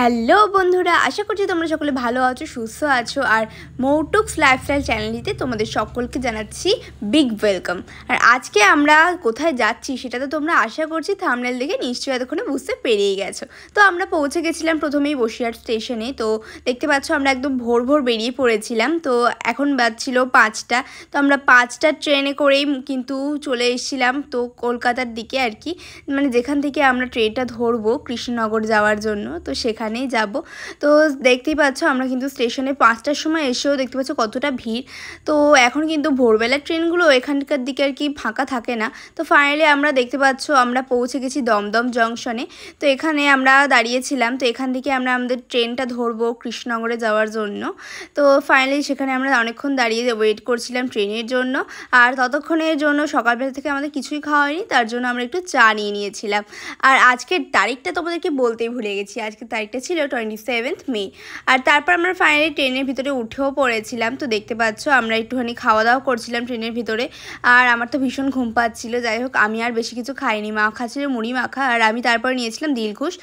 Hello বন্ধুরা, আশা করছি তোমরা সকলে ভালো আছো, সুস্থ আছো। আর মৌটুকস লাইফস্টাইল চ্যানেলটিতে তোমাদের সকলকে জানাচ্ছি বিগ ওয়েলকাম। আর আজকে আমরা কোথায় যাচ্ছি সেটা তো তোমরা আশা করছি থাম্বনেল দেখে নিশ্চয়ই এতক্ষণে বুঝতে পেরিয়ে গেছো। তো আমরা পৌঁছে গেছিলাম প্রথমেই বসিরহাট স্টেশনে। তো দেখতে পাচ্ছ আমরা একদম ভোর ভোর বেরিয়ে পড়েছিলাম। তো এখন বাজছিল 5টা। তো আমরা 5টার ট্রেনে করেই কিন্তু চলে এসেছিলাম তো কলকাতার দিকে আর কি, মানে যেখান থেকে আমরা ট্রেনটা ধরবো কৃষ্ণনগর যাওয়ার জন্য। তো সেখানেই যাব। তো দেখতেই পাচ্ছ আমরা কিন্তু স্টেশনে 5টার সময় এসেও দেখতে পাচ্ছ কতটা ভিড়। তো এখন কিন্তু ভোরবেলার ট্রেনগুলো এখানকার দিকে আর কি ফাঁকা থাকে না। তো ফাইনালি আমরা দেখতে পাচ্ছ আমরা পৌঁছে গেছি দমদম জংশনে। তো এখানে আমরা দাঁড়িয়েছিলাম। তো এখান থেকে আমরা আমাদের ট্রেনটা ধরবো কৃষ্ণনগরে যাওয়ার জন্য। তো ফাইনালি সেখানে আমরা অনেকক্ষণ দাঁড়িয়ে ওয়েট করছিলাম ট্রেনের জন্য। আর ততক্ষণের জন্য সকালবেলা থেকে আমাদের কিছুই খাওয়া হয়নি, তার জন্য আমরা একটু চা নিয়ে নিয়েছিলাম। আর আজকের তারিখটা তোমাদেরকে বলতেই ভুলে গেছি, আজকের তারিখটা ছিল 27 মে। আর তারপর আমরা ফাইনালি ট্রেনের ভিতরে উঠেও পড়েছিলাম। তো দেখতে পাচ্ছ আমরা একটুখানি খাওয়া দাওয়া করছিলাম ট্রেনের ভিতরে। আর আমার তো ভীষণ ঘুম পাচ্ছিল, যাই হোক আমি আর বেশি কিছু খাইনি। মা খাচ্ছিল মুড়ি মাখা, আর আমি তারপর নিয়েছিলাম দিলখুশ।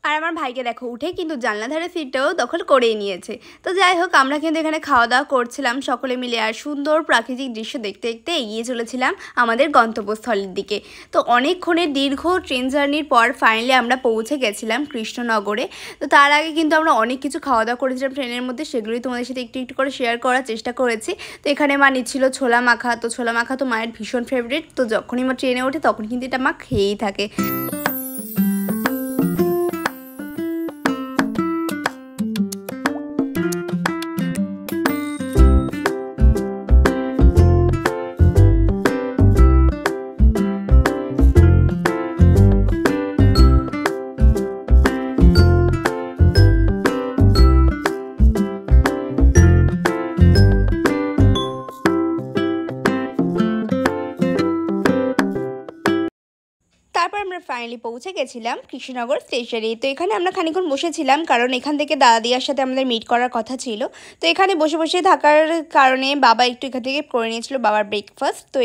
আর আমার ভাইকে দেখো উঠে কিন্তু জানলা ধারে সিটটাও দখল করেই নিয়েছে। তো যাই হোক আমরা কিন্তু এখানে খাওয়া দাওয়া করছিলাম সকলে মিলে, আর সুন্দর প্রাকৃতিক দৃশ্য দেখতে দেখতে এগিয়ে চলেছিলাম আমাদের গন্তব্যস্থলের দিকে। তো অনেকক্ষণের দীর্ঘ ট্রেন জার্নির পর ফাইনালি আমরা পৌঁছে গেছিলাম কৃষ্ণনগরে। তো তার আগে কিন্তু আমরা অনেক কিছু খাওয়া দাওয়া করেছিলাম ট্রেনের মধ্যে, সেগুলোই তোমাদের সাথে একটু একটু করে শেয়ার করার চেষ্টা করেছি। তো এখানে মা নিচ্ছিল ছোলা মাখা। তো ছোলা মাখা তো মায়ের ভীষণ ফেভারিট। তো যখনই মা ট্রেনে ওঠে তখন কিন্তু এটা মা খেয়েই থাকে। তারপর আমরা ফাইনালি পৌঁছে গেছিলাম কৃষ্ণনগর স্টেশনে। তো এখানে আমরা খানিকক্ষণ বসেছিলাম, কারণ এখান থেকে দাদিয়ার সাথে আমাদের মিট করার কথা ছিল। তো এখানে বসে বসে থাকার কারণে বাবা একটু এখান থেকে করে নিয়েছিল বাবার ব্রেকফাস্ট। তো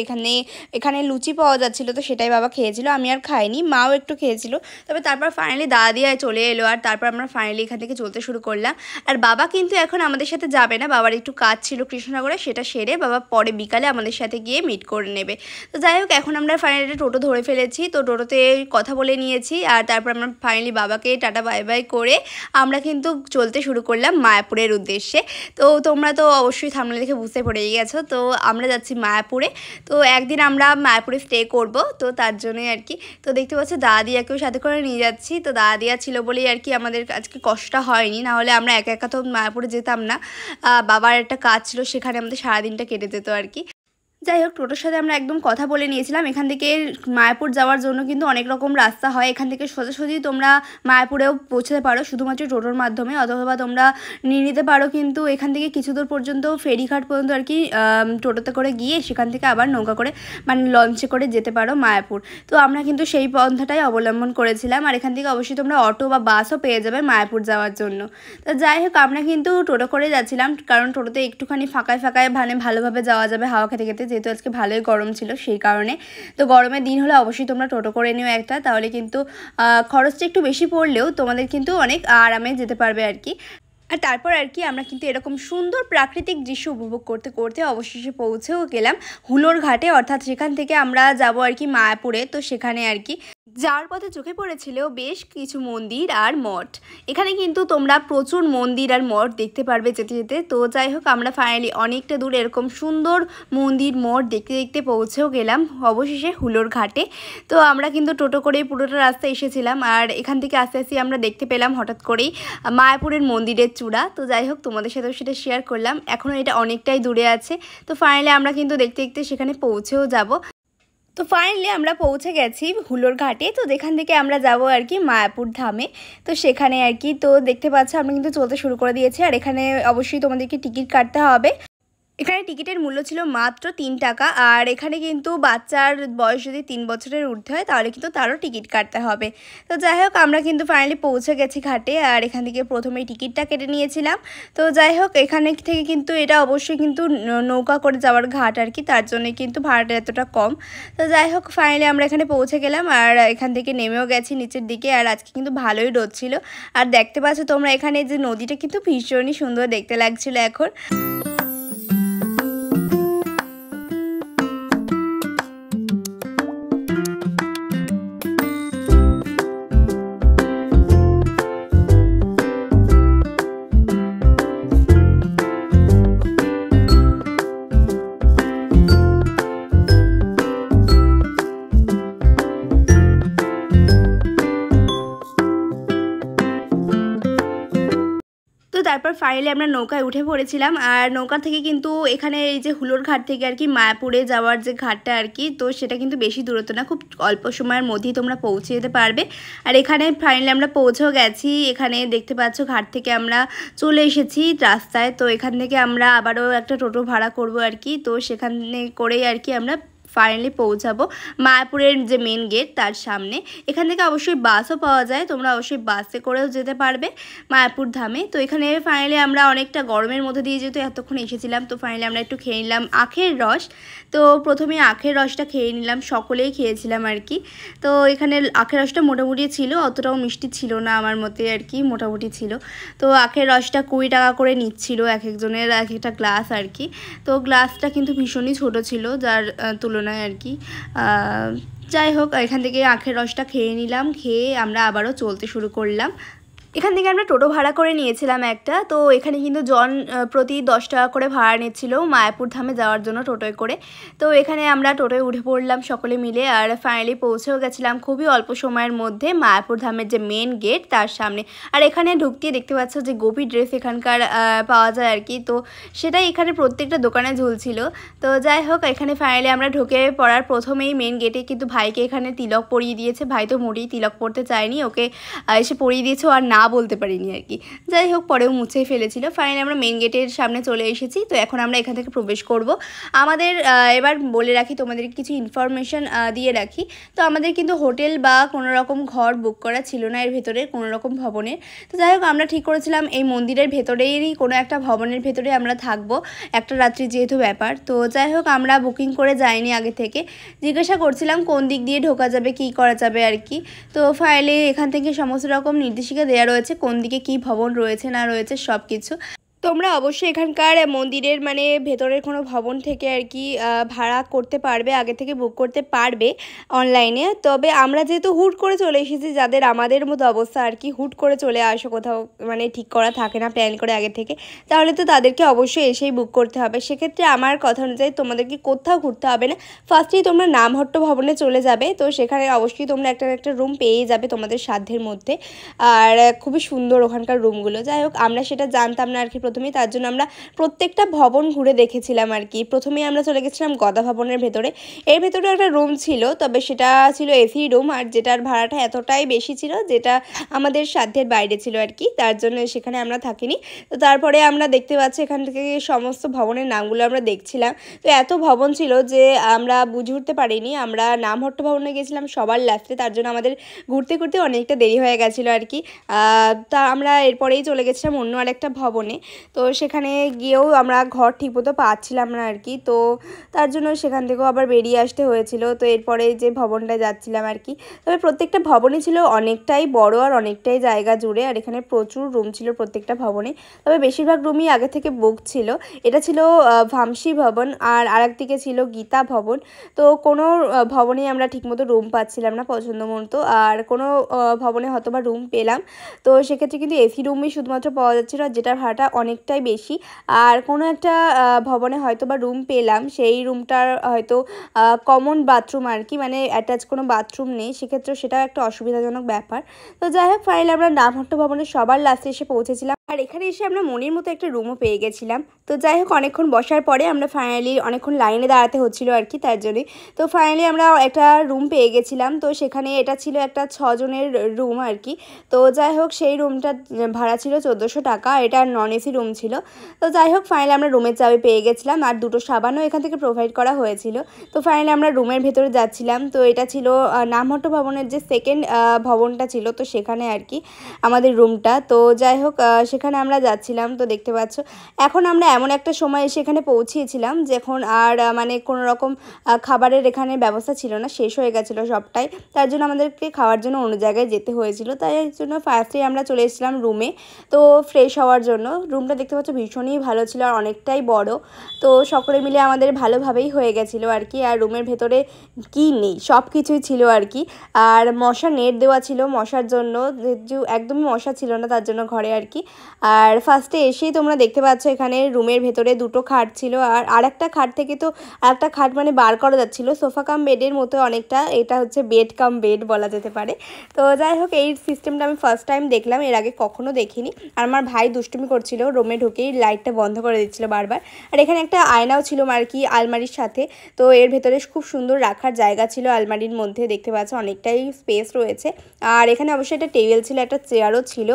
এখানে লুচি পাওয়া যাচ্ছিলো, তো সেটাই বাবা খেয়েছিল, আমি আর খাইনি, মাও একটু খেয়েছিল। তবে তারপর ফাইনালি দাদিয়া চলে এলো, আর তারপর আমরা ফাইনালি এখান থেকে চলতে শুরু করলাম। আর বাবা কিন্তু এখন আমাদের সাথে যাবে না, বাবার একটু কাজ ছিল কৃষ্ণনগরে, সেটা সেরে বাবা পরে বিকালে আমাদের সাথে গিয়ে মিট করে নেবে। তো যাই হোক এখন আমরা ফাইনালি টোটো ধরে ফেলেছি। তো টোটোতে কথা বলে নিয়েছি, আর তারপর আমরা ফাইনালি বাবাকে টাটা বাই বাই করে আমরা কিন্তু চলতে শুরু করলাম মায়াপুরের উদ্দেশ্যে। তো তোমরা তো অবশ্যই থাম্বনেল দেখে বুঝতে পেরেই গেছো। তো আমরা যাচ্ছি মায়াপুরে। তো একদিন আমরা মায়াপুরে স্টে করব, তো তার জন্যই আর কি। তো দেখতে পাচ্ছ দাদিয়াকেও সাথে করে নিয়ে যাচ্ছি। তো দাদিয়া ছিল বলেই আর কি আমাদের আজকে কষ্ট হয়নি, নাহলে আমরা একা একা তো মায়াপুরে যেতাম না। বাবার একটা কাজ ছিল, সেখানে আমাদের সারাদিনটা কেটে যেত আর কি। যাই হোক টোটোর সাথে আমরা একদম কথা বলে নিয়েছিলাম। এখান থেকে মায়াপুর যাওয়ার জন্য কিন্তু অনেক রকম রাস্তা হয়। এখান থেকে সোজাসুজি তোমরা মায়াপুরেও পৌঁছতে পারো শুধুমাত্র টোটোর মাধ্যমে, অথবা তোমরা নিয়ে নিতে পারো কিন্তু এখান থেকে কিছু দূর পর্যন্ত ফেরিঘাট পর্যন্ত আর কি টোটোতে করে গিয়ে সেখান থেকে আবার নৌকা করে মানে লঞ্চে করে যেতে পারো মায়াপুর। তো আমরা কিন্তু সেই পন্থাটাই অবলম্বন করেছিলাম। আর এখান থেকে অবশ্যই তোমরা অটো বা বাসও পেয়ে যাবে মায়াপুর যাওয়ার জন্য। তো যাই হোক আমরা কিন্তু টোটো করে যাচ্ছিলাম, কারণ টোটোতে একটুখানি ফাঁকায় ফাঁকায় মানে ভালোভাবে যাওয়া যাবে হাওয়া খেতে খেতে, যেহেতু আজকে ভালোই গরম ছিল সেই কারণে। তো গরমের দিন হলে অবশ্যই তোমরা টোটো করে নিও একটা, তাহলে কিন্তু খরচটা একটু বেশি পড়লেও তোমাদের কিন্তু অনেক আরামে যেতে পারবে আর কি। আর তারপর আর কি আমরা কিন্তু এরকম সুন্দর প্রাকৃতিক দৃশ্য উপভোগ করতে করতে অবশেষে পৌঁছেও গেলাম হুলোর ঘাটে, অর্থাৎ সেখান থেকে আমরা যাব আর কি মায়াপুরে। তো সেখানে আর কি যাওয়ার পথে চোখে পড়েছিল বেশ কিছু মন্দির আর মঠ। এখানে কিন্তু তোমরা প্রচুর মন্দির আর মঠ দেখতে পারবে যেতে যেতে। তো যাই হোক আমরা ফাইনালি অনেকটা দূর এরকম সুন্দর মন্দির মঠ দেখতে দেখতে পৌঁছেও গেলাম অবশেষে হুলোর ঘাটে। তো আমরা কিন্তু টোটো করেই পুরোটা রাস্তা এসেছিলাম, আর এখান থেকে আস্তে আস্তে আমরা দেখতে পেলাম হঠাৎ করেই মায়াপুরের মন্দিরের চূড়া। তো যাই হোক তোমাদের সাথেও সেটা শেয়ার করলাম, এখনও এটা অনেকটাই দূরে আছে। তো ফাইনালি আমরা কিন্তু দেখতে দেখতে সেখানে পৌঁছেও যাব। তো ফাইনালি আমরা পৌঁছে গেছি হুলোর ঘাটে। তো যেখান থেকে আমরা যাব আর কি মায়াপুর ধামে। তো সেখানে আর কি তো দেখতে পাচ্ছ আমরা কিন্তু চলতে শুরু করে দিয়েছি। আর এখানে অবশ্যই তোমাদেরকে টিকিট কাটতে হবে। এখানে টিকিটের মূল্য ছিল মাত্র ৩ টাকা। আর এখানে কিন্তু বাচ্চার বয়স যদি ৩ বছরের ঊর্ধ্বে হয় তাহলে কিন্তু তারও টিকিট কাটতে হবে। তো যাই হোক আমরা কিন্তু ফাইনালি পৌঁছে গেছি ঘাটে। আর এখান থেকে প্রথমেই টিকিটটা কেটে নিয়েছিলাম। তো যাই হোক এখানে থেকে কিন্তু এটা অবশ্যই কিন্তু নৌকা করে যাওয়ার ঘাট আর কি, তার জন্যই কিন্তু ভাড়াটা এতটা কম। তো যাই হোক ফাইনালি আমরা এখানে পৌঁছে গেলাম আর এখান থেকে নেমেও গেছি নিচের দিকে। আর আজকে কিন্তু ভালোই রোদ ছিল। আর দেখতে পাচ্ছ তোমরা এখানে যে নদীটা কিন্তু ভীষণই সুন্দর দেখতে লাগছিল এখন। তো তারপর ফাইনালি আমরা নৌকায় উঠে পড়েছিলাম। আর নৌকা থেকে কিন্তু এখানে এই যে হুলোর ঘাট থেকে আর কি মায়াপুরে যাওয়ার যে ঘাটটা আর কি, তো সেটা কিন্তু বেশি দূরত্ব না, খুব অল্প সময়ের মধ্যেই তোমরা পৌঁছে যেতে পারবে। আর এখানে ফাইনালি আমরা পৌঁছেও গেছি। এখানে দেখতে পাচ্ছ ঘাট থেকে আমরা চলে এসেছি রাস্তায়। তো এখান থেকে আমরা আবারও একটা টোটো ভাড়া করব আর কি। তো সেখানে করেই আর কি আমরা ফাইনালি পৌঁছাবো মায়াপুরের যে মেন গেট তার সামনে। এখান থেকে অবশ্যই বাসও পাওয়া যায়, তোমরা অবশ্যই বাসে করেও যেতে পারবে মায়াপুর ধামে। তো এখানে ফাইনালি আমরা অনেকটা গরমের মধ্যে দিয়ে যেহেতু এতক্ষণ এসেছিলাম, তো ফাইনালি আমরা একটু খেয়ে নিলাম আখের রস। তো প্রথমে আখের রসটা খেয়ে নিলাম, সকলেই খেয়েছিলাম আর কি। তো এখানে আখের রসটা মোটামুটি ছিল, অতটাও মিষ্টি ছিল না আমার মতে আর কি, মোটামুটি ছিল। তো আখের রসটা 20 টাকা করে নিচ্ছিল এক একজনের এক একটা গ্লাস আর কি। তো গ্লাসটা কিন্তু ভীষণই ছোট ছিল যার তুলনায় আর কি। যাই হোক এখান থেকে আখের রসটা খেয়ে নিলাম, খেয়ে আমরা আবারও চলতে শুরু করলাম। এখান থেকে আমরা টোটো ভাড়া করে নিয়েছিলাম একটা। তো এখানে কিন্তু জন প্রতি 10 টাকা করে ভাড়া নিচ্ছিল মায়াপুর ধামে যাওয়ার জন্য টোটোয় করে। তো এখানে আমরা টোটোয় উঠে পড়লাম সকলে মিলে। আর ফাইনালি পৌঁছেও গেছিলাম খুবই অল্প সময়ের মধ্যে মায়াপুর ধামের যে মেন গেট তার সামনে। আর এখানে ঢুকতে দেখতে পাচ্ছ যে গোপী ড্রেস এখানকার পাওয়া যায় আর কি। তো সেটাই এখানে প্রত্যেকটা দোকানে ঝুলছিল। তো যাই হোক এখানে ফাইনালি আমরা ঢুকে পড়ার প্রথমেই মেন গেটে কিন্তু ভাইকে এখানে তিলক পরিয়ে দিয়েছে। ভাই তো মোটেই তিলক পরতে চায়নি, ওকে এসে পরিয়ে দিয়েছে আর না বলতে পারিনি আর কি। যাই হোক পরেও মুছেই ফেলেছিল। ফাইনালি আমরা মেন গেটের সামনে চলে এসেছি। তো এখন আমরা এখান থেকে প্রবেশ করব। আমাদের এবার বলে রাখি, তোমাদের কিছু ইনফরমেশন দিয়ে রাখি। তো আমাদের কিন্তু হোটেল বা কোনো রকম ঘর বুক করা ছিল না এর ভেতরে কোনো রকম ভবনের। তো যাই হোক আমরা ঠিক করেছিলাম এই মন্দিরের ভেতরেরই কোনো একটা ভবনের ভেতরে আমরা থাকবো একটা রাত্রি যেহেতু ব্যাপার। তো যাই হোক আমরা বুকিং করে যাইনি আগে থেকে, জিজ্ঞাসা করছিলাম কোন দিক দিয়ে ঢোকা যাবে কী করা যাবে আর কি। তো ফাইলে এখান থেকে সমস্ত রকম নির্দেশিকা দেওয়া রয়েছে, কোন দিকে কী ভবন রয়েছে না রয়েছে সব কিছু। তোমরা অবশ্যই এখানকার মন্দিরের মানে ভেতরের কোনো ভবন থেকে আর কি ভাড়া করতে পারবে, আগে থেকে বুক করতে পারবে অনলাইনে। তবে আমরা যেহেতু হুট করে চলে এসেছি, যাদের আমাদের মতো অবস্থা আর কি, হুট করে চলে আসো কোথাও মানে ঠিক করা থাকে না প্ল্যান করে আগে থেকে, তাহলে তো তাদেরকে অবশ্যই এসেই বুক করতে হবে। সেক্ষেত্রে আমার কথা অনুযায়ী তোমাদেরকে কোথাও ঘুরতে হবে না, ফার্স্টেই তোমরা নামহট্ট ভবনে চলে যাবে। তো সেখানে অবশ্যই তোমরা একটা রুম পেয়ে যাবে তোমাদের সাধ্যের মধ্যে। আর খুবই সুন্দর ওখানকার রুমগুলো। যাই হোক আমরা সেটা জানতাম না আর কি প্রথমেই, তার জন্য আমরা প্রত্যেকটা ভবন ঘুরে দেখেছিলাম আর কি। প্রথমেই আমরা চলে গেছিলাম গদা ভবনের ভেতরে। এর ভেতরে একটা রুম ছিল, তবে সেটা ছিল এসি রুম, আর যেটার ভাড়াটা এতটাই বেশি ছিল যেটা আমাদের সাধ্যের বাইরে ছিল আর কি, তার জন্য সেখানে আমরা থাকিনি। তো তারপরে আমরা দেখতে পাচ্ছি এখান থেকে সমস্ত ভবনের নামগুলো আমরা দেখছিলাম। তো এত ভবন ছিল যে আমরা বুঝে উঠতে পারিনি। আমরা নামহট্ট ভবনে গেছিলাম সবার লাস্টে, তার জন্য আমাদের ঘুরতে ঘুরতে অনেকটা দেরি হয়ে গেছিলো আর কি। তা আমরা এরপরেই চলে গেছিলাম অন্য আরেকটা ভবনে। তো সেখানে গিয়েও আমরা ঘর ঠিকমতো পাচ্ছিলাম না আর কি। তো তার জন্য সেখান থেকেও আবার বেরিয়ে আসতে হয়েছিল। তো এরপরে যে ভবনটা যাচ্ছিলাম আর কি। তবে প্রত্যেকটা ভবনই ছিল অনেকটাই বড় আর অনেকটাই জায়গা জুড়ে, আর এখানে প্রচুর রুম ছিল প্রত্যেকটা ভবনে। তবে বেশিরভাগ রুমই আগে থেকে বুক ছিল। এটা ছিল ভামসি ভবন আর আরেকদিকে ছিল গীতা ভবন। তো কোনো ভবনেই আমরা ঠিকমতো রুম পাচ্ছিলাম না পছন্দ মতো, আর কোনো ভবনে হয়তো বা রুম পেলাম। তো সেক্ষেত্রে কিন্তু এসি রুমই শুধুমাত্র পাওয়া যাচ্ছিলো, যেটার ভাড়াটা অনেকটাই বেশি। আর কোনো একটা ভবনে হয়তো বা রুম পেলাম, সেই রুমটার হয়তো কমন বাথরুম আর কি, মানে অ্যাটাচ কোনো বাথরুম নেই, সেক্ষেত্রে সেটাও একটা অসুবিধাজনক ব্যাপার। তো যাই হোক ফাইনালি আমরা নামহট্ট ভবনের সবার লাস্টে এসে পৌঁছেছিলাম। আর এখানে এসে আমরা মনের মতো একটা রুমও পেয়ে গেছিলাম। তো যাই হোক অনেকক্ষণ বসার পরে আমরা ফাইনালি অনেকক্ষণ লাইনে দাঁড়াতে হচ্ছিলো আর কি তার জন্যই। তো ফাইনালি আমরা একটা রুম পেয়ে গেছিলাম। তো সেখানে এটা ছিল একটা 6 জনের রুম আর কি। তো যাই হোক সেই রুমটার ভাড়া ছিল 1400 টাকা। এটা নন এসি রুম ছিল। তো যাই হোক ফাইনালি আমরা রুমের চাবি পেয়ে গেছিলাম আর দুটো সাবানও এখান থেকে প্রোভাইড করা হয়েছিল। তো ফাইনালি আমরা রুমের ভেতরে যাচ্ছিলাম। তো এটা ছিল নামহট্ট ভবনের যে সেকেন্ড ভবনটা ছিল তো সেখানে আর কি আমাদের রুমটা। তো যাই হোক সেখানে আমরা যাচ্ছিলাম। তো দেখতে পাচ্ছ এখন আমরা এমন একটা সময় এসে এখানে পৌঁছিয়েছিলাম যখন আর মানে কোনো রকম খাবারের এখানে ব্যবস্থা ছিল না, শেষ হয়ে গেছিলো সবটাই। তার জন্য আমাদেরকে খাওয়ার জন্য অন্য জায়গায় যেতে হয়েছিল। তাই জন্য ফার্স্টেই আমরা চলে এসেছিলাম রুমে তো ফ্রেশ হওয়ার জন্য। রুমটা দেখতে পাচ্ছ ভীষণই ভালো ছিল আর অনেকটাই বড়। তো সকলে মিলে আমাদের ভালোভাবেই হয়ে গেছিলো আর কি। আর রুমের ভেতরে কি নেই সব কিছুই ছিল আর কি। আর মশা নেট দেওয়া ছিল মশার জন্য, একদমই মশা ছিল না তার জন্য ঘরে আর কি। আর ফার্স্টে এসেই তোমরা দেখতে পাচ্ছ এখানে রুমের ভেতরে দুটো খাট ছিল আর আরেকটা খাট থেকে তো আরেকটা খাট মানে বার করা যাচ্ছিলো সোফা কাম বেডের মতো অনেকটা। এটা হচ্ছে বেড কাম বেড বলা যেতে পারে। তো যাই হোক এই সিস্টেমটা আমি ফার্স্ট টাইম দেখলাম, এর আগে কখনো দেখিনি। আর আমার ভাই দুষ্টুমি করছিল, রুমে ঢুকেই লাইটটা বন্ধ করে দিচ্ছিলো বারবার। আর এখানে একটা আয়নাও ছিল আর কি আলমারির সাথে। তো এর ভেতরে খুব সুন্দর রাখার জায়গা ছিল, আলমারির মধ্যে দেখতে পাচ্ছ অনেকটাই স্পেস রয়েছে। আর এখানে অবশ্যই একটা টেবিল ছিল, একটা চেয়ারও ছিল।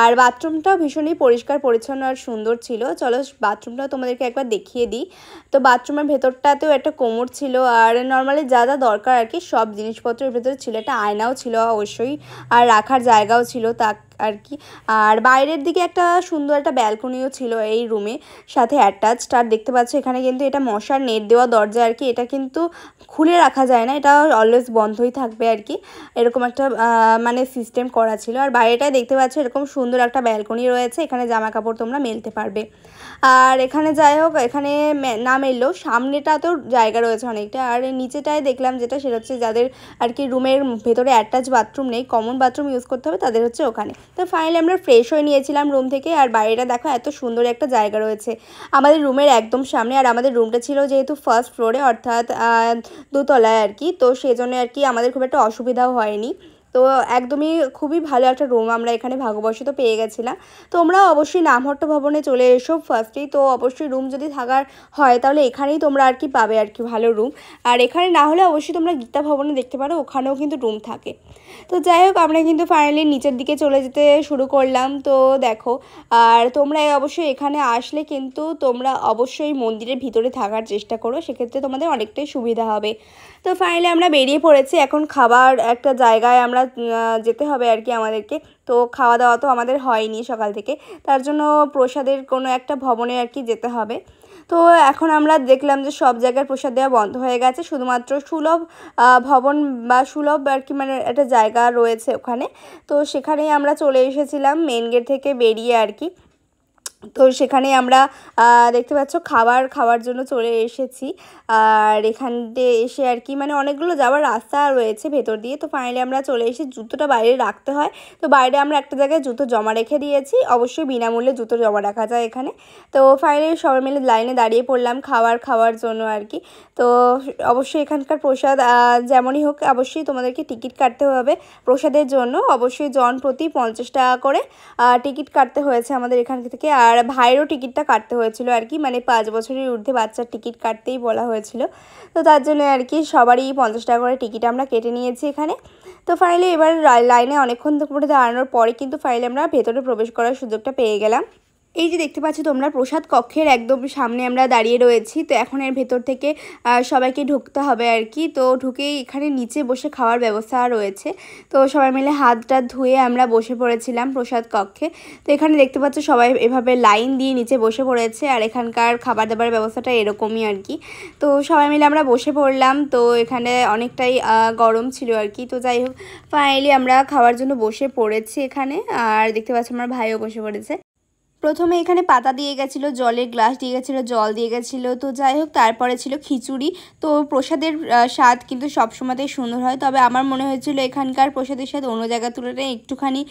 আর বাথরুমটাও ভীষণই পরিষ্কার পরিচ্ছন্ন আর সুন্দর ছিল। চলো বাথরুমটাও তোমাদেরকে একবার দেখিয়ে দিই। তো বাথরুমের ভেতরটাতেও একটা কোমর ছিল আর নর্মালি যা যা দরকার আর কি সব জিনিসপত্রের ভেতরে ছিল। একটা আয়নাও ছিল অবশ্যই আর রাখার জায়গাও ছিল তা আর কি। আর বাইরের দিকে একটা সুন্দর একটা ব্যালকনিও ছিল এই রুমে সাথে অ্যাটাচড। আর দেখতে পাচ্ছ এখানে কিন্তু এটা মশার নেট দেওয়া দরজা আর কি, এটা কিন্তু খুলে রাখা যায় না, এটা অলওয়েজ বন্ধই থাকবে আর কি। এরকম একটা মানে সিস্টেম করা ছিল। আর বাইরেটায় দেখতে পাচ্ছ এরকম সুন্দর একটা ব্যালকনি রয়েছে, এখানে জামা কাপড় তোমরা মেলতে পারবে। আর এখানে যাই হোক এখানে না মেললেও সামনেটাতেও জায়গা রয়েছে অনেকটা। আর নিচেটায় দেখলাম যেটা সেটা হচ্ছে যাদের আর কি রুমের ভেতরে অ্যাটাচ বাথরুম নেই, কমন বাথরুম ইউজ করতে হবে তাদের হচ্ছে ওখানে। তো ফাইনালি আমরা ফ্রেশ হয়ে নিয়েছিলাম রুম থেকে। আর বাইরেটা দেখো এত সুন্দর একটা জায়গা রয়েছে আমাদের রুমের একদম সামনে। আর আমাদের রুমটা ছিল যেহেতু ফার্স্ট ফ্লোরে অর্থাৎ দোতলায় আর কি, তো সেজন্য আর কি আমাদের খুব একটা অসুবিধাও হয়নি। তো একদমই খুবই ভালো একটা রুম আমরা এখানে ভাগ্যবশত পেয়ে গেছিলাম। তোমরাও অবশ্যই নামহট্ট ভবনে চলে এসো ফার্স্টেই। তো অবশ্যই রুম যদি থাকার হয় তাহলে এখানেই তোমরা আর কি পাবে আর কি ভালো রুম। আর এখানে না হলে অবশ্যই তোমরা গীতা ভবনে দেখতে পারো, ওখানেও কিন্তু রুম থাকে। তো যাই হোক আমরা কিন্তু ফাইনালি নিচের দিকে চলে যেতে শুরু করলাম। তো দেখো আর তোমরা অবশ্যই এখানে আসলে কিন্তু তোমরা অবশ্যই মন্দিরের ভিতরে থাকার চেষ্টা করো, সেক্ষেত্রে তোমাদের অনেকটাই সুবিধা হবে। তো ফাইনালি আমরা বেরিয়ে পড়েছি, এখন খাবার একটা জায়গায় আমরা যেতে হবে আর কি আমাদেরকে। তো খাওয়া দাওয়া তো আমাদের হয়নি সকাল থেকে, তার জন্য প্রসাদের কোনো একটা ভবনে আর কি যেতে হবে। তো এখন আমরা দেখলাম যে সব জায়গায় প্রসাদ দেওয়া বন্ধ হয়ে গেছে, শুধুমাত্র সুলভ ভবন বা সুলভ আর কি মানে একটা জায়গা রয়েছে ওখানে। তো সেখানেই আমরা চলে এসেছিলাম মেন গেট থেকে বেরিয়ে আর কি। তো সেখানে আমরা দেখতে পাচ্ছ খাওয়ার জন্য চলে এসেছি। আর এখানতে এসে আর কি মানে অনেকগুলো যাওয়ার রাস্তা রয়েছে ভেতর দিয়ে। তো ফাইনালি আমরা চলে এসে জুতোটা বাইরে রাখতে হয়, তো বাইরে আমরা একটা জায়গায় জুতো জমা রেখে দিয়েছি, অবশ্যই বিনামূল্যে জুতো জমা রাখা যায় এখানে। তো ফাইনালি সবাই মিলে লাইনে দাঁড়িয়ে পড়লাম খাওয়ার জন্য আর কি। তো অবশ্যই এখানকার প্রসাদ যেমনই হোক অবশ্যই তোমাদেরকে টিকিট কাটতে হবে প্রসাদের জন্য, অবশ্যই জন প্রতি 50 টাকা করে টিকিট কাটতে হয়েছে আমাদের এখান থেকে। আর ভাইয়েরও টিকিটটা কাটতে হয়েছিল আর কি, মানে 5 বছরের ঊর্ধ্বে বাচ্চার টিকিট কাটতেই বলা হয়েছিল। তো তার জন্য আর কি সবারই 50 টাকা করে টিকিট আমরা কেটে নিয়েছি এখানে। তো ফাইনালি এবার লাইনে অনেকক্ষণ ধরে দাঁড়ানোর পরে কিন্তু ফাইনালি আমরা ভেতরে প্রবেশ করার সুযোগটা পেয়ে গেলাম। এই যে দেখতে পাচ্ছ তোমরা প্রসাদ কক্ষের একদম সামনে আমরা দাঁড়িয়ে রয়েছি। তো এখন এর ভেতর থেকে সবাইকে ঢুকতে হবে আর কি। তো ঢুকেই এখানে নিচে বসে খাওয়ার ব্যবস্থা রয়েছে। তো সবাই মিলে হাত টাত ধুয়ে আমরা বসে পড়েছিলাম প্রসাদ কক্ষে। তো এখানে দেখতে পাচ্ছ সবাই এভাবে লাইন দিয়ে নিচে বসে পড়েছে। আর এখানকার খাবার দাবার ব্যবস্থাটা এরকমই আর কি। তো সবাই মিলে আমরা বসে পড়লাম। তো এখানে অনেকটাই গরম ছিল আর কি। তো যাই হোক ফাইনালি আমরা খাওয়ার জন্য বসে পড়েছি এখানে। আর দেখতে পাচ্ছ আমার ভাইও বসে পড়েছে। প্রথমে এখানে পাতা দিয়ে গেছিলো, জলের গ্লাস দিয়ে গেছিলো, জল দিয়ে গেছিলো। তো যাই হোক, তারপরে ছিল খিচুড়ি। তো প্রসাদের স্বাদ কিন্তু সবসময়তেই সুন্দর হয়, তবে আমার মনে হয়েছিল এখানকার প্রসাদের স্বাদ অন্য জায়গার তুলনায় একটুখানি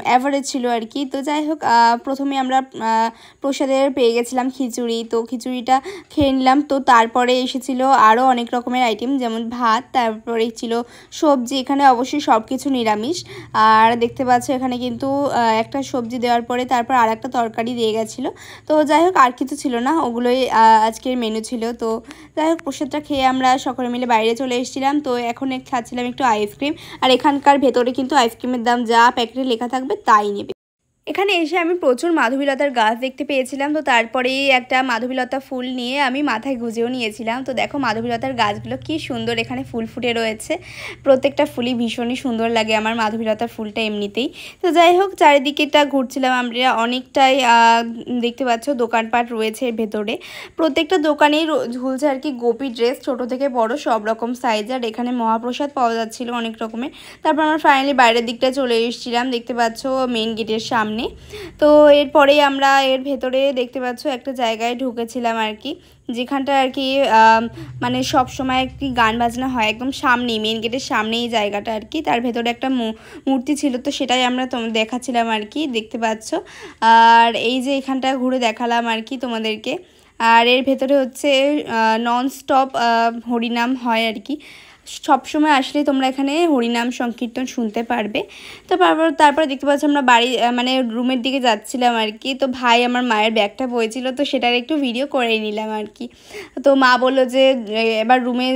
অ্যাভারেজ ছিল আর কি। তো যাই হোক, প্রথমে আমরা প্রসাদের পেয়ে গেছিলাম খিচুড়ি। তো খিচুড়িটা খেয়ে নিলাম। তো তারপরে এসেছিলো আরও অনেক রকমের আইটেম, যেমন ভাত, তারপরে ছিল সবজি। এখানে অবশ্যই সব কিছু নিরামিষ। আর দেখতে পাচ্ছ এখানে কিন্তু একটা সবজি দেওয়ার পরে তারপর আর একটা তরকারি দিয়ে গেছিলো। তো যাই হোক, আর কিছু ছিল না, ওগুলোই আজকের মেনু ছিল। তো যাই হোক, প্রসাদটা খেয়ে আমরা সকলে মিলে বাইরে চলে এসেছিলাম। তো এখন খাচ্ছিলাম একটু আইসক্রিম। আর এখানকার ভেতরে কিন্তু আইসক্রিমের দাম যা প্যাকেটে লেখা থাকবে তাই নেবে। এখানে এসে আমি প্রচুর মাধবীলতার গাছ দেখতে পেয়েছিলাম। তো তারপরেই একটা মাধবীলতা ফুল নিয়ে আমি মাথায় গুঁজেও নিয়েছিলাম। তো দেখো মাধবীলতার গাছগুলো কি সুন্দর এখানে ফুল ফুটে রয়েছে। প্রত্যেকটা ফুলই ভীষণই সুন্দর লাগে আমার মাধবীলতার ফুলটা এমনিতেই। তো যাই হোক, চারিদিকেটা ঘুরছিলাম আমরা, অনেকটাই দেখতে পাচ্ছ দোকানপাট রয়েছে ভেতরে। প্রত্যেকটা দোকানেই ঝুলছে আর কি গোপী ড্রেস, ছোট থেকে বড় সব রকম সাইজ। আর এখানে মহাপ্রসাদ পাওয়া যাচ্ছিলো অনেক রকমের। তারপর আমরা ফাইনালি বাইরের দিকটা চলে এসেছিলাম, দেখতে পাচ্ছ মেইন গেটের সামনে। তো এরপরেই আমরা এর ভেতরে দেখতে পাচ্ছ একটা জায়গায় ঢুকেছিলাম আর কি, যেখানটা আর কি মানে সব সময় একটি গান বাজনা হয় একদম সামনেই, মেন গেটের সামনেই জায়গাটা আর কি। তার ভেতরে একটা মূর্তি ছিল, তো সেটাই আমরা দেখাচ্ছিলাম আর কি, দেখতে পাচ্ছ। আর এই যে এখানটা ঘুরে দেখালাম আর কি তোমাদেরকে। আর এর ভেতরে হচ্ছে নন স্টপ হরিনাম হয় আর কি। সবসময় আসলে তোমরা এখানে হরিনাম সংকীর্তন শুনতে পারবে। তো তারপরে দেখতে পাচ্ছি আমরা বাড়ি মানে রুমের দিকে যাচ্ছিলাম আর কি। তো ভাই আমার মায়ের ব্যাগটা বইছিল, তো সেটার একটু ভিডিও করে নিলাম আর কি। তো মা বললো যে এবার রুমে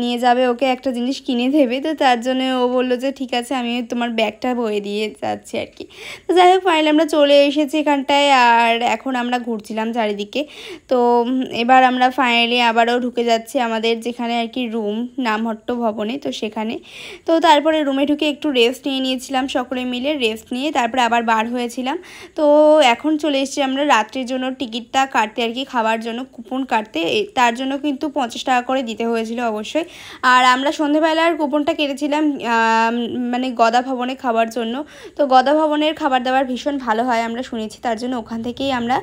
নিয়ে যাবে, ওকে একটা জিনিস কিনে দেবে। তো তার জন্য ও বললো যে ঠিক আছে, আমি তোমার ব্যাগটা বয়ে দিয়ে যাচ্ছি আর কি। তো যাই হোক, ফাইনালি আমরা চলে এসেছি এখানটায়। আর এখন আমরা ঘুরছিলাম চারিদিকে। তো এবার আমরা ফাইনালি আবারও ঢুকে যাচ্ছি আমাদের যেখানে আর কি রুম, নামহট্ট ভবনে। তো সেখানে তো তারপরে রুমে ঢুকে একটু রেস্ট নিয়েছিলাম সকলে মিলে। রেস্ট নিয়ে তারপরে আবার বার হয়েছিলাম। তো এখন চলে এসেছি আমরা রাত্রির জন্য টিকিটটা কাটতে আর কি, খাবার জন্য কুপন কাটতে। তার জন্য কিন্তু 50 টাকা করে দিতে হয়েছিল অবশ্যই। আর আমরা সন্ধেবেলার কুপনটা কেটেছিলাম মানে গদা ভবনে খাবার জন্য। তো গদা ভবনের খাবার দাবার ভীষণ ভালো হয় আমরা শুনেছি, তার জন্য ওখান থেকেই আমরা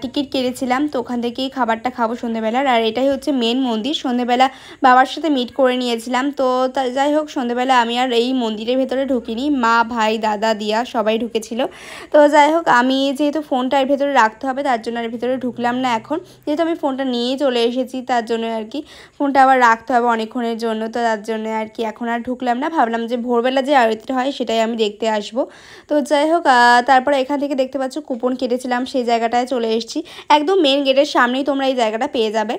টিকিট কেটেছিলাম। তো ওখান থেকেই খাবারটা খাবো সন্ধেবেলার। আর এটাই হচ্ছে মেন মন্দির। সন্ধেবেলা বাবার সাথে মিট করে নিয়েছিলাম। তো যাই হোক, সন্ধেবেলা আমি আর এই মন্দিরের ভেতরে ঢুকিনি, মা, ভাই, দাদা, দিয়া সবাই ঢুকেছিল। তো যাই হোক, আমি যেহেতু ফোনটা এর ভেতরে রাখতে হবে তার জন্য এর ভেতরে ঢুকলাম না এখন, যেহেতু আমি ফোনটা নিয়েই চলে এসেছি তার জন্য আর কি। ফোনটা আবার রাখতে হবে অনেকক্ষণের জন্য, তো তার জন্য আর কি এখন আর ঢুকলাম না। ভাবলাম যে ভোরবেলা যে আরতিটা হয় সেটাই আমি দেখতে আসবো। তো যাই হোক, তারপরে এখান থেকে দেখতে পাচ্ছ কুপন কেটেছিলাম সেই জায়গাটায় চলে এসেছি। একদম মেন গেটের সামনেই তোমরা এই জায়গাটা পেয়ে যাবে।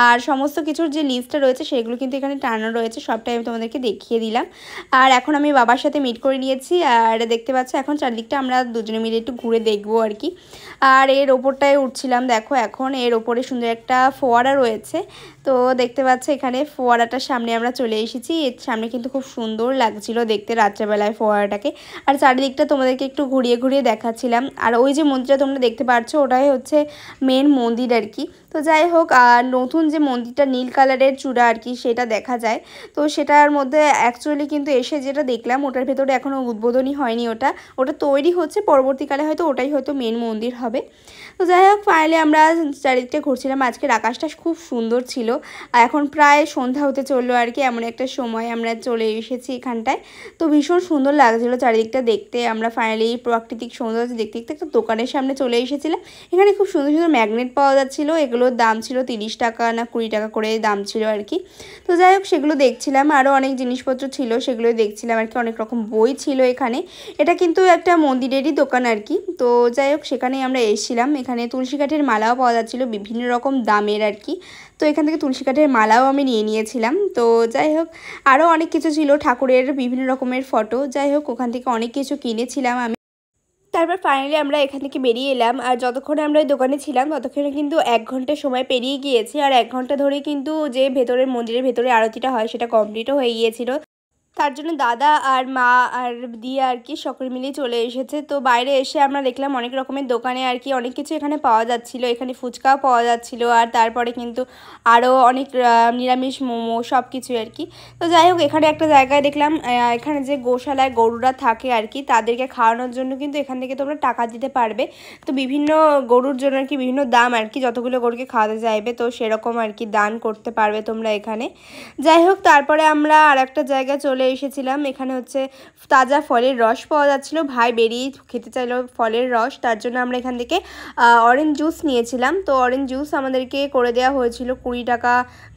আর সমস্ত কিছুর যে লিস্টটা রয়েছে সেগুলো কিন্তু এখানে টানানো রয়েছে, সবটাই আমি তোমাদেরকে দেখিয়ে দিলাম। আর এখন আমি বাবার সাথে মিট করে নিয়েছি। আর দেখতে পাচ্ছ এখন চারদিকটা আমরা দুজনে মিলে একটু ঘুরে দেখবো আর কি। আর এর ওপরটায় উঠছিলাম, দেখো এখন এর ওপরে সুন্দর একটা ফোয়ারা রয়েছে। তো দেখতে পাচ্ছ এখানে ফোয়ারাটার সামনে আমরা চলে এসেছি। এর সামনে কিন্তু খুব সুন্দর লাগছিল দেখতে রাত্রেবেলায় ফোয়ারাটাকে। আর চারিদিকটা তোমাদেরকে একটু ঘুরিয়ে ঘুরিয়ে দেখাচ্ছিলাম। আর ওই যে মন্দিরটা তোমরা দেখতে পাচ্ছ ওটাই হচ্ছে মেন মন্দির আর কি। তো যাই হোক, নতুন যে মন্দিরটা নীল কালারের চূড়া আর কি সেটা দেখা যায়। তো সেটার মধ্যে অ্যাকচুয়ালি কিন্তু এসে যেটা দেখলাম ওটার ভেতরে এখনও উদ্বোধনই হয়নি, ওটা তৈরি হচ্ছে, পরবর্তীকালে হয়তো ওটাই হয়তো মেন মন্দির হবে। তো যাই হোক, ফাইনালি আমরা চারিদিকটা ঘুরছিলাম। আজকের আকাশটা খুব সুন্দর ছিল। এখন প্রায় সন্ধ্যা হতে চললো আর কি, এমন একটা সময় আমরা চলে এসেছি এখানটায়। তো ভীষণ সুন্দর লাগছিলো চারিদিকটা দেখতে। আমরা ফাইনালি প্রাকৃতিক সৌন্দর্য দেখতে দেখতে একটা দোকানের সামনে চলে এসেছিলাম। এখানে খুব সুন্দর সুন্দর ম্যাগনেট পাওয়া যাচ্ছিলো, এগুলোর দাম ছিল 30 টাকা না 20 টাকা করে দাম ছিল আর কি। তো যাই হোক, সেগুলো দেখছিলাম। আরও অনেক জিনিসপত্র ছিল সেগুলো দেখছিলাম আর কি, অনেক রকম বই ছিল এখানে। এটা কিন্তু একটা মন্দিরেরই দোকান আর কি। তো যাই হোক, সেখানেই আমরা এসেছিলাম। এখানে তুলসী কাঠের মালাও পাওয়া যাচ্ছিলো বিভিন্ন রকম দামের আর কি। তো এখান থেকে তুলসী কাঠের মালাও আমি নিয়েছিলাম। তো যাই হোক, আরও অনেক কিছু ছিল, ঠাকুরের বিভিন্ন রকমের ফটো। যাই হোক, ওখান থেকে অনেক কিছু কিনেছিলাম আমি। তারপর ফাইনালি আমরা এখান থেকে বেরিয়ে এলাম। আর যতক্ষণে আমরা ওই দোকানে ছিলাম ততক্ষণে কিন্তু 1 ঘন্টা সময় পেরিয়ে গিয়েছে। আর 1 ঘন্টা ধরে কিন্তু যে ভেতরের মন্দিরের ভেতরে আরতিটা হয় সেটা কমপ্লিটও হয়ে গিয়েছিল। তার জন্য দাদা আর মা আর দিয়া আর কি সকলে মিলেই চলে এসেছে। তো বাইরে এসে আমরা দেখলাম অনেক রকমের দোকানে আর কি অনেক কিছু এখানে পাওয়া যাচ্ছিলো, এখানে ফুচকাও পাওয়া যাচ্ছিলো, আর তারপরে কিন্তু আরও অনেক নিরামিষ মোমো সব কিছুই আর কি। তো যাই হোক, এখানে একটা জায়গায় দেখলাম এখানে যে গোশালায় গরুরা থাকে আর কি, তাদেরকে খাওয়ানোর জন্য কিন্তু এখান থেকে তোমরা টাকা দিতে পারবে। তো বিভিন্ন গরুর জন্য আর কি বিভিন্ন দাম আর কি, যতগুলো গরুকে খাওয়াতে চাইবে তো সেরকম আর কি দান করতে পারবে তোমরা এখানে। যাই হোক, তারপরে আমরা আর একটা জায়গায় চলে এসেছিলাম। এখানে হচ্ছে তাজা ফলের রস পাওয়া যাচ্ছিলো। ভাই বেরিয়ে খেতে চাইলো ফলের রস, তার জন্য আমরা এখান থেকে অরেঞ্জ জুস নিয়েছিলাম। তো অরেঞ্জ জুস আমাদেরকে করে দেওয়া হয়েছিল, 20 টাকা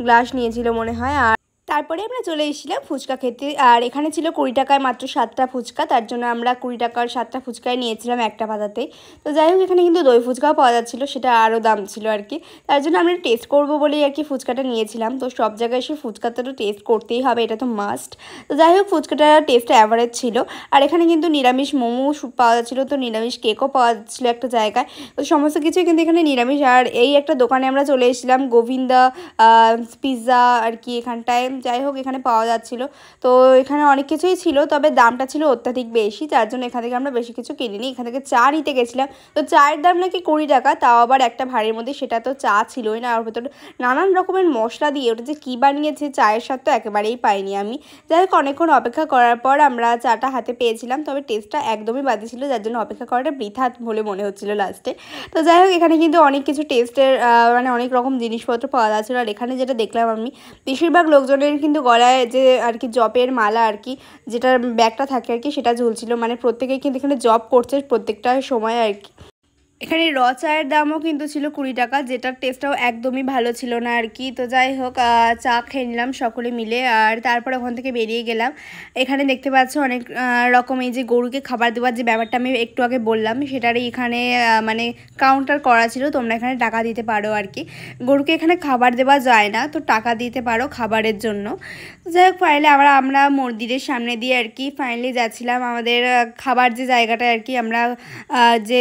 গ্লাস নিয়েছিল মনে হয়। আর তারপরে আমরা চলে এসেছিলাম ফুচকা খেতে, আর এখানে ছিল 20 টাকায় মাত্র 7টা ফুচকা, তার জন্য আমরা 20 টাকার 7টা ফুচকাই নিয়েছিলাম একটা পাতাতেই। তো যাই হোক, এখানে কিন্তু দই ফুচকাও পাওয়া যাচ্ছিলো, সেটা আরও দাম ছিল আর কি, তার জন্য আমরা টেস্ট করবো বলেই আর কি ফুচকাটা নিয়েছিলাম। তো সব জায়গায় এসে ফুচকাটা তো টেস্ট করতেই হবে, এটা তো মাস্ট। তো যাই হোক, ফুচকাটা টেস্ট অ্যাভারেজ ছিল। আর এখানে কিন্তু নিরামিষ মোমো পাওয়া যাচ্ছিলো, তো নিরামিষ কেকও পাওয়া যাচ্ছিলো একটা জায়গায়। তো সমস্ত কিছুই কিন্তু এখানে নিরামিষ। আর এই একটা দোকানে আমরা চলে এসেছিলাম, গোবিন্দা পিৎজা আর কি এখানটায়। যাই হোক, এখানে পাওয়া যাচ্ছিলো। তো এখানে অনেক কিছুই ছিল, তবে দামটা ছিল অত্যাধিক বেশি, যার জন্য এখান থেকে আমরা বেশি কিছু কিনিনি। এখান থেকে চা নিতে গেছিলাম, তো চায়ের দাম নাকি 20 টাকা, তাও আবার একটা ভাঁড়ের মধ্যে, সেটা তো চা ছিলই না, আর ভেতরে নানান রকমের মশলা দিয়ে ওটা যে কী বানিয়েছে, চায়ের স্বাদ তো একেবারেই পাইনি আমি। যাই হোক, অনেকক্ষণ অপেক্ষা করার পর আমরা চাটা হাতে পেয়েছিলাম, তবে টেস্টটা একদমই বাজে ছিল, যার জন্য অপেক্ষা করাটা বৃথা বলে মনে হচ্ছিলো লাস্টে। তো যাই হোক, এখানে কিন্তু অনেক কিছু টেস্টের মানে অনেক রকম জিনিসপত্র পাওয়া যাচ্ছিলো। আর এখানে যেটা দেখলাম আমি, বেশিরভাগ লোকজনের কিন্তু গলায় যে আর কি জবের মালা আর কি, যেটার ব্যাগটা থাকে আর কি, সেটা ঝুলছিল। মানে প্রত্যেকেই কিন্তু এখানে জব করছে প্রত্যেকটা সময় আর কি। এখানে চায়ের দামও কিন্তু ছিল 20 টাকা, যেটার টেস্টটাও একদমই ভালো ছিল না আর কি। তো যাই হোক, চা খেয়ে নিলাম সকলে মিলে, আর তারপরে ওখান থেকে বেরিয়ে গেলাম। এখানে দেখতে পাচ্ছ অনেক রকম এই যে গরুকে খাবার দেওয়ার যে ব্যাপারটা আমি একটু আগে বললাম, সেটারই এখানে মানে কাউন্টার করা ছিল, তোমরা এখানে টাকা দিতে পারো আর কি। গরুকে এখানে খাবার দেওয়া যায় না, তো টাকা দিতে পারো খাবারের জন্য। যাই হোক, ফাইনালি আমরা মন্দিরের সামনে দিয়ে আর কি ফাইনালি যাচ্ছিলাম আমাদের খাবার যে জায়গাটা আর কি, আমরা যে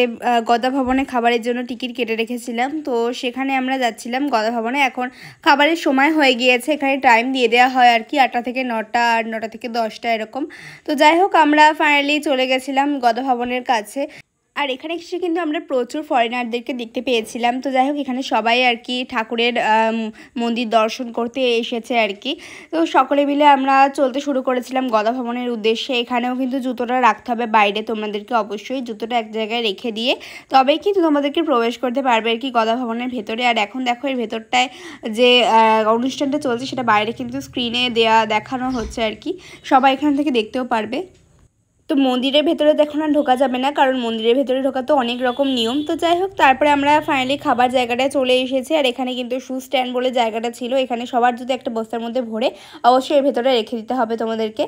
গদা ভবনে খাবারের জন্য টিকিট কেটে রেখেছিলাম, তো সেখানে আমরা যাচ্ছিলাম গদা ভবনে। এখন খাবারের সময় হয়ে গিয়েছে, এখানে টাইম দিয়ে দেওয়া হয় আর কি 8টা থেকে 9টা, আর 9টা থেকে 10টা এরকম। তো যাই হোক, আমরা ফাইনালি চলে গেছিলাম গদা ভবনের কাছে। আর এখানে এসে কিন্তু আমরা প্রচুর ফরেনারদেরকে দেখতে পেয়েছিলাম। তো যাই হোক, এখানে সবাই আর কি ঠাকুরের মন্দির দর্শন করতে এসেছে আর কি। তো সকলে মিলে আমরা চলতে শুরু করেছিলাম গদা ভবনের উদ্দেশ্যে। এখানেও কিন্তু জুতোটা রাখতে হবে বাইরে, তোমাদেরকে অবশ্যই জুতোটা এক জায়গায় রেখে দিয়ে তবেই কিন্তু তোমাদেরকে প্রবেশ করতে পারবে আর কি গদা ভবনের ভেতরে। আর এখন দেখো, এর ভেতরটায় যে অনুষ্ঠানটা চলছে সেটা বাইরে কিন্তু স্ক্রিনে দেখানো হচ্ছে আর কি, সবাই এখান থেকে দেখতেও পারবে। তো মন্দিরের ভেতরে দেখো না ঢোকা যাবে না, কারণ মন্দিরের ভেতরে ঢোকা তো অনেক রকম নিয়ম। তো যাই হোক, তারপরে আমরা ফাইনালি খাবার জায়গাটায় চলে এসেছি। আর এখানে কিন্তু শু স্ট্যান্ড বলে জায়গাটা ছিল, এখানে সবার যদি একটা বস্তার মধ্যে ভরে অবশ্যই এর ভেতরে রেখে দিতে হবে তোমাদেরকে।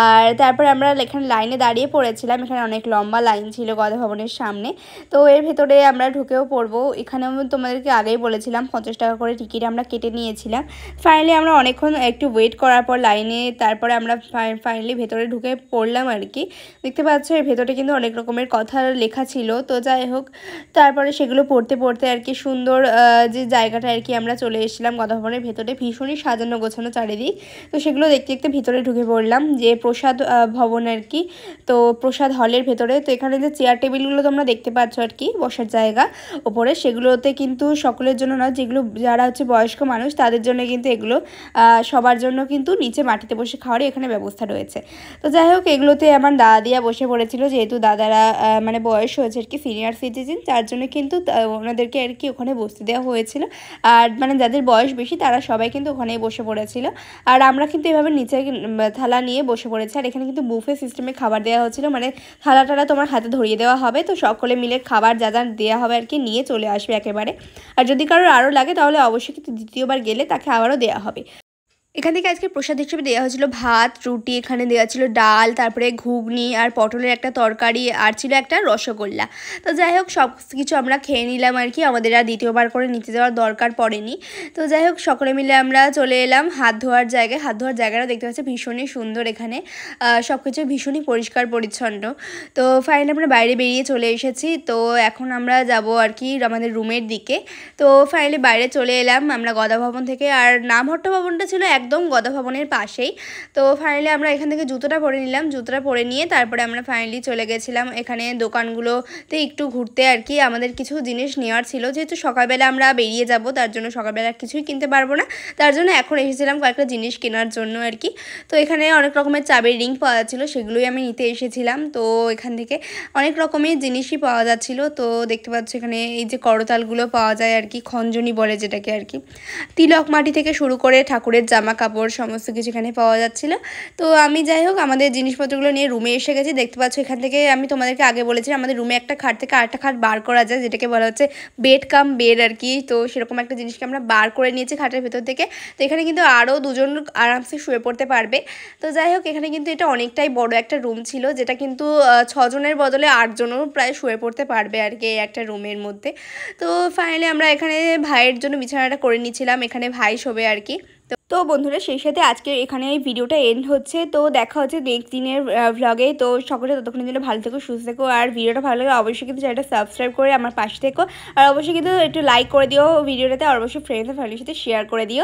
আর তারপরে আমরা এখানে লাইনে দাঁড়িয়ে পড়েছিলাম, এখানে অনেক লম্বা লাইন ছিল গদা ভবনের সামনে। তো এর ভেতরে আমরা ঢুকেও পড়বো। এখানেও তোমাদেরকে আগেই বলেছিলাম 50 টাকা করে টিকিট আমরা কেটে নিয়েছিলাম। ফাইনালি আমরা অনেকক্ষণ একটু ওয়েট করার পর লাইনে তারপরে আমরা ফাইনালি ভেতরে ঢুকে পড়লাম আর কি। দেখতে পাচ্ছ, এর ভেতরে কিন্তু অনেক রকমের কথা লেখা ছিল। তো যাই হোক, তারপরে সেগুলো পড়তে পড়তে আর কি সুন্দর যে জায়গাটা আর কি আমরা চলে এসেছিলাম গদা ভবনের ভেতরে, ভীষণই সাজানো গোছানো চারিদিক। তো সেগুলো দেখতে দেখতে ভিতরে ঢুকে পড়লাম, যে প্রসাদ ভবন আর কি, তো প্রসাদ হলের ভেতরে। তো এখানে যে চেয়ার টেবিলগুলো তোমরা দেখতে পাচ্ছ আর কি বসার জায়গা ওপরে, সেগুলোতে কিন্তু সকলের জন্য না, যেগুলো যারা হচ্ছে বয়স্ক মানুষ তাদের জন্য কিন্তু এগুলো, সবার জন্য কিন্তু নিচে মাটিতে বসে খাওয়ারই এখানে ব্যবস্থা রয়েছে। তো যাই হোক, এগুলোতে আমার দাদা দিয়া বসে পড়েছিল, যেহেতু দাদারা মানে বয়স হয়েছে আর কি, সিনিয়র সিটিজেন, তার জন্য কিন্তু ওনাদেরকে আর কি ওখানে বসতে দেওয়া হয়েছিল। আর মানে যাদের বয়স বেশি তারা সবাই কিন্তু ওখানেই বসে পড়েছিল। আর আমরা কিন্তু এভাবে নিচে থালা নিয়ে বসে পড়েছি। আর এখানে কিন্তু বুফে সিস্টেমে খাবার দেওয়া হচ্ছিলো, মানে থালাটা তোমার হাতে ধরিয়ে দেওয়া হবে, তো সকলে মিলে খাবার যা যা দেওয়া হবে আর কি নিয়ে চলে আসবে একেবারে। আর যদি কারোর আরও লাগে তাহলে অবশ্যই কিন্তু দ্বিতীয়বার গেলে তাকে আবারও দেওয়া হবে। এখান থেকে আজকে প্রসাদ হিসেবে দেওয়া হয়েছিল ভাত, রুটি, এখানে দেওয়া ছিল ডাল, তারপরে ঘুগনি আর পটলের একটা তরকারি, আর ছিল একটা রসগোল্লা। তো যাই হোক, সব কিছু আমরা খেয়ে নিলাম আর কি, আমাদের আর দ্বিতীয়বার করে নিতে যাওয়ার দরকার পড়েনি। তো যাই হোক, সকলে মিলে আমরা চলে এলাম হাত ধোয়ার জায়গায়। হাত ধোয়ার জায়গাটা দেখতে পাচ্ছি ভীষণই সুন্দর, এখানে সব কিছু ভীষণই পরিষ্কার পরিচ্ছন্ন। তো ফাইনালি আমরা বাইরে বেরিয়ে চলে এসেছি। তো এখন আমরা যাব আর কি আমাদের রুমের দিকে। তো ফাইনালি বাইরে চলে এলাম আমরা গদা ভবন থেকে। আর নামহট্ট ভবনটা ছিল একদম গদা ভবনের পাশেই। তো ফাইনালি আমরা এখান থেকে জুতোটা পরে নিলাম, জুতোটা পরে নিয়ে তারপরে আমরা ফাইনালি চলে গেছিলাম এখানে দোকানগুলোতে একটু ঘুরতে আর কি। আমাদের কিছু জিনিস নেওয়ার ছিল, যেহেতু সকালবেলা আমরা বেরিয়ে যাব, তার জন্য সকালবেলা কিছুই কিনতে পারবো না, তার জন্য এখন এসেছিলাম কয়েকটা জিনিস কেনার জন্য আর কি। তো এখানে অনেক রকমের চাবির রিং পাওয়া যাচ্ছিলো, সেগুলোই আমি নিতে এসেছিলাম। তো এখান থেকে অনেক রকমের জিনিসই পাওয়া যাচ্ছিলো। তো দেখতে পাচ্ছ এখানে এই যে করতালগুলো পাওয়া যায় আর কি, খঞ্জনি বলে যেটাকে আর কি। তিলক মাটি থেকে শুরু করে ঠাকুরের জামা কাপড় সমস্ত কিছু এখানে পাওয়া যাচ্ছিলো। তো আমি যাই হোক আমাদের জিনিসপত্রগুলো নিয়ে রুমে এসে গেছি। দেখতে পাচ্ছ এখান থেকে আমি তোমাদেরকে আগে বলেছি আমাদের রুমে একটা খাট থেকে আরেকটা খাট বার করা যায়, যেটাকে বলা হচ্ছে বেড কাম বেড আর কি। তো সেরকম একটা জিনিসকে আমরা বার করে নিয়েছি খাটের ভেতর থেকে। তো এখানে কিন্তু আরও দুজন আরামসে শুয়ে পড়তে পারবে। তো যাই হোক এখানে কিন্তু এটা অনেকটাই বড় একটা রুম ছিল, যেটা কিন্তু 6 জনের বদলে 8 জনও প্রায় শুয়ে পড়তে পারবে আর কি একটা রুমের মধ্যে। তো ফাইনালি আমরা এখানে ভাইয়ের জন্য বিছানাটা করে নিয়েছিলাম, এখানে ভাই শোবে আর কি। তো বন্ধুরা সেই সাথে আজকে এখানে এই ভিডিওটা এন্ড হচ্ছে। তো দেখা হচ্ছে নেক্সট দিনের ভ্লগে। তো সকলে ততক্ষণের জন্য ভালো থেকো, সুস্থ থেকো, আর ভিডিওটা ভালো লাগে অবশ্যই কিন্তু চ্যানেলটা সাবস্ক্রাইব করে আমার পাশে থেকো, আর অবশ্যই কিন্তু একটু লাইক করে দিও ভিডিওটাতে, আর অবশ্যই ফ্রেন্ডস আর ফ্যামিলির সাথে শেয়ার করে দিও।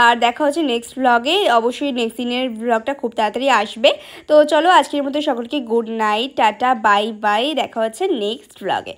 আর দেখা হচ্ছে নেক্সট ভ্লগে, অবশ্যই নেক্সট দিনের ভ্লগটা খুব তাড়াতাড়ি আসবে। তো চলো আজকের মতো সকলকে good night, tata, bye bye, দেখা হচ্ছে নেক্সট ভ্লগে।